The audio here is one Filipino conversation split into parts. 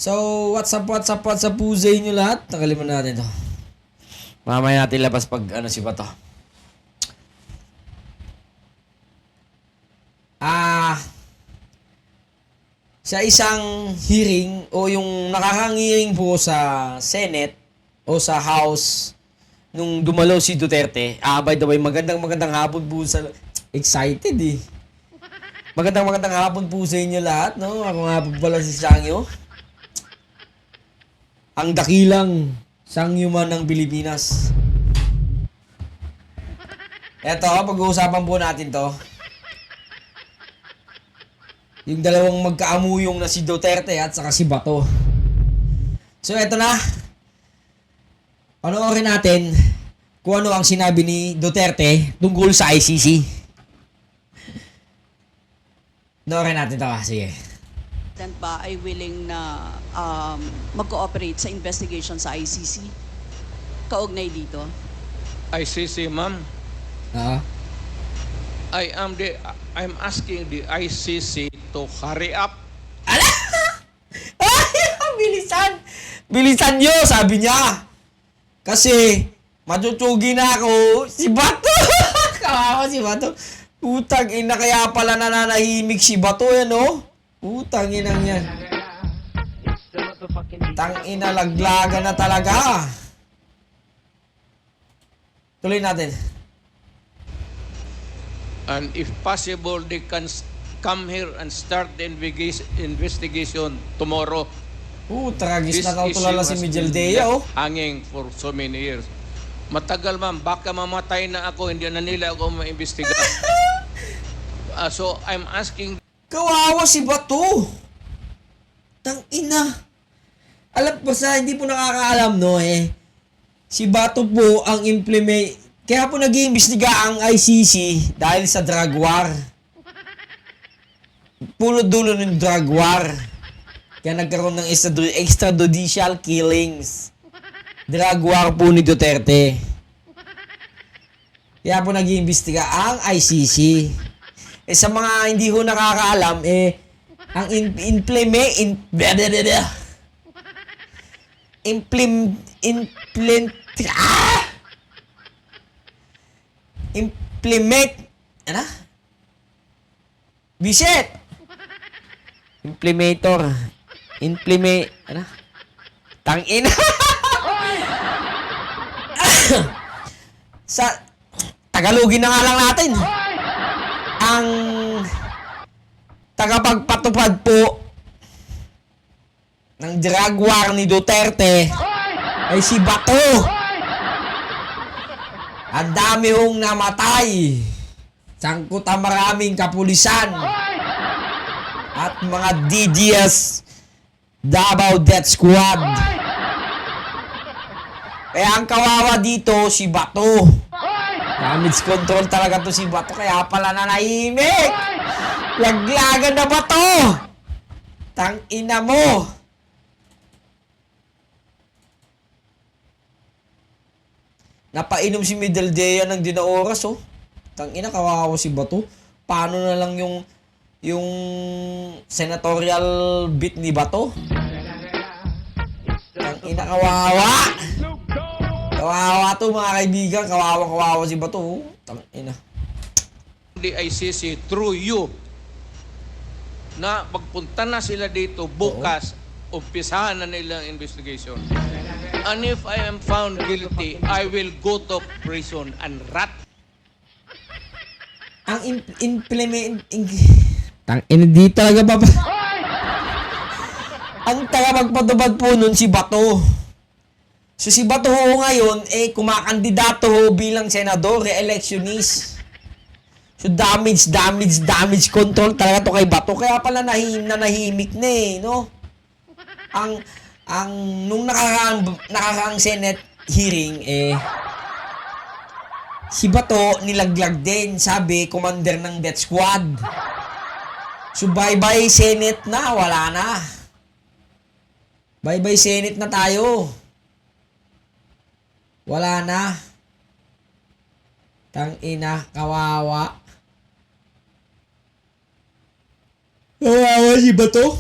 So, what's up po sa inyo lahat? Nakalimutan natin to. Mamaya natin labas pag si Bato. Sa isang hearing o yung nakakang-hearing po sa Senate o sa House nung dumalo si Duterte. By the way, magandang hapon po sa... Excited eh. Magandang hapon po sa inyo lahat, no? Ako nga po pala si Sangyo. Ang dakilang sangyuman ng Pilipinas. Eto, pag-uusapan po natin to. Yung dalawang magkaamuyong na si Duterte at saka si Bato. So, eto na. Panoorin natin kung ano ang sinabi ni Duterte tungkol sa ICC. Panoorin natin to. Sige. President ba ay willing na mag-cooperate sa investigation sa ICC? Kaugnay dito? ICC, ma'am. I'm asking the ICC to hurry up. Ala! Ay, bilisan! Bilisan nyo, sabi niya. Kasi, matutugi na ako. Si Bato! Kawawa si Bato. Putang ina, kaya pala nananahimik si Bato yan, oh. Putang inang yan. Tang ina, laglaga na talaga. Tuloy natin. And if possible, they can come here and start the investigation tomorrow. Tragis na tulala si has Miguel been Dea, oh. left hanging for so many years. Matagal, ma'am. Baka mamatay na ako. Hindi na nila ako maimbestiga. So, I'm asking... Kawawa si Bato. Tang ina. Alam po sa hindi po nakakaalam, no, si Bato po ang kaya po nag-iimbestiga ang ICC dahil sa drug war. Puno dulo ng drug war. Kaya nagkaroon ng extrajudicial killings. Drug war po ni Duterte. Kaya po nag-iimbestiga ang ICC. Sa mga hindi ho nakakaalam, ang Bisit! Tangina! Sa Tagalogin na nga lang natin. Ang tagapagpatupad po ng drug war ni Duterte ay si Bato. Ang dami hong namatay. Sangkot ang maraming kapulisan at mga DDS Davao Death Squad. Kaya ang kawawa dito si Bato. Damage control talaga to si Bato, kaya pala nanahimik. Laglagan na Bato. Tang ina mo. Napainom si Miguel Dea ng dinaoras, oh. Tang ina, kawawa si Bato. Paano na lang yung senatorial bit ni Bato? Tang ina, kawawa. Kawawa to mga kaibigan. Kawawa si Bato, oh. Tang ina. The ICC through you na pagpunta na sila dito bukas, umpisahan na nila ang investigation. And if I am found guilty, I will go to prison and rot. Ang tang ina, di talaga ba? Ang tagapagpatupad po nun si Bato. So si Bato ho ngayon, kumakandidato ho bilang senador, re-electionist. So damage control talaga to kay Bato. Kaya pala nanahimik na no? Nung nakakaang Senate hearing, si Bato nilaglag din, sabi, commander ng death squad. So bye-bye Senate na, wala na. Bye-bye Senate na tayo. Wala na. Tang ina, kawawa. Kawawa si Bato.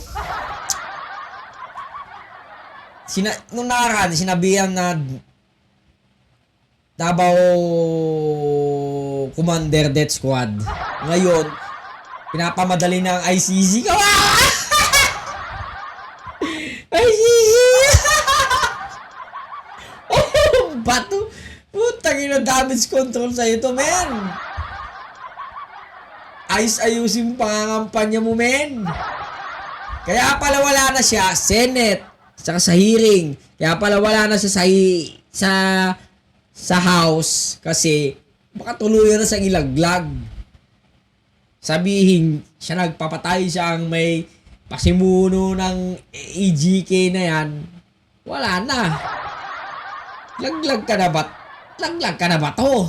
nung nakaraan, sinabihan na Davao Commander Death Squad. Ngayon, pinapamadali na ang ICC. Kawawa! ICC! Oh, bato! Putang ina, damage control sa'yo to, men! Ayusin mo pangangampanya mo, men! Kaya pala wala na siya, Senate, saka sa hearing. Kaya pala wala na siya sa House kasi baka tuluyan na sa ilaglag. Sabihin, siya nagpapatay, siya ang may pasimuno ng EGK na yan. Wala na. Laglag ka na ba? Laglag ka na ba to?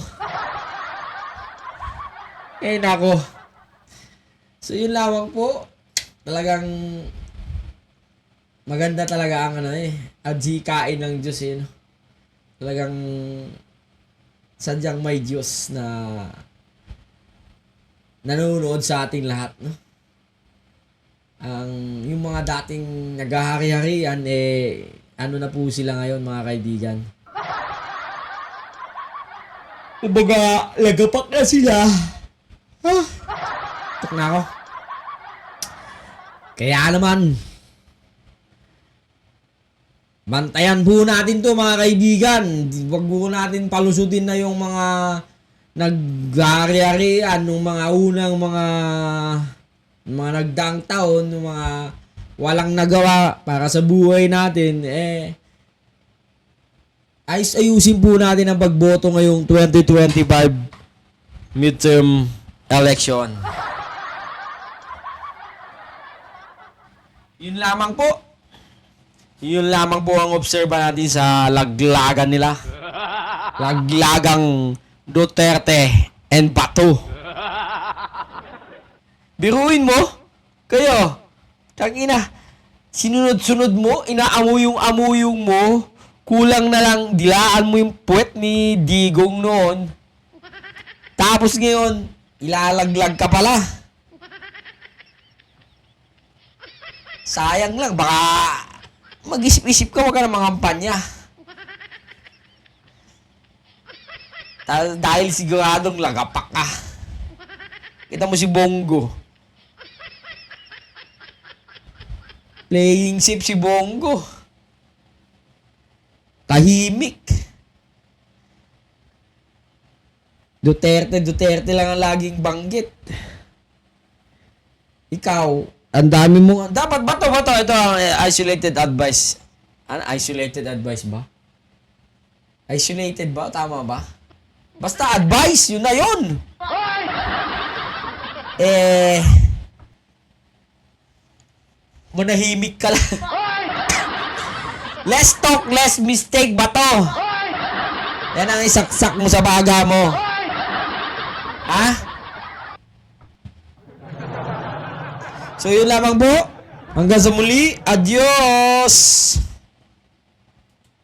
Eh nako. So yun lamang po. Talagang maganda talaga ang adhikain ng Diyos no? Talagang sadyang may Diyos na nanonood sa ating lahat, no? Yung mga dating naghahari-harian, ano na po sila ngayon, mga kaibigan? Kumbaga, lagapak na sila. Tuk na ako. Kaya naman, bantayan po natin to, mga kaibigan. Huwag po natin palusutin na yung mga naghari-harian nung mga unang mga nagdaang taon, nung mga walang nagawa para sa buhay natin. Ayusin po natin ang pagboto ngayong 2025 midterm election. Yun lamang po. Yun lamang po ang obserba natin sa laglagan nila. Laglagang Duterte and Bato. Biruin mo, kayo, tangina, sinunod-sunod mo, inaamoy-amuyong mo, kulang na lang, dilaan mo yung puwet ni Digong noon. Tapos ngayon, ilalaglag ka pala. Sayang lang, baka mag-isip-isip ka, wag ka na mangampanya. Dahil siguradong lagapak ka. Kita mo si Bongo. Playing safe si Bongo. Tahimik. Duterte lang ang laging banggit. Ikaw, ang dami mo. Dapat ba to? Ito ang isolated advice. Ano? Isolated advice ba? Isolated ba? Tama ba? Basta advice, yun na yun. Manahimik ka lang. Less talk, less mistake ba to? Yan ang isaksak mo sa baga mo. Ha? So yun lamang po. Hanggang sa muli. Adios!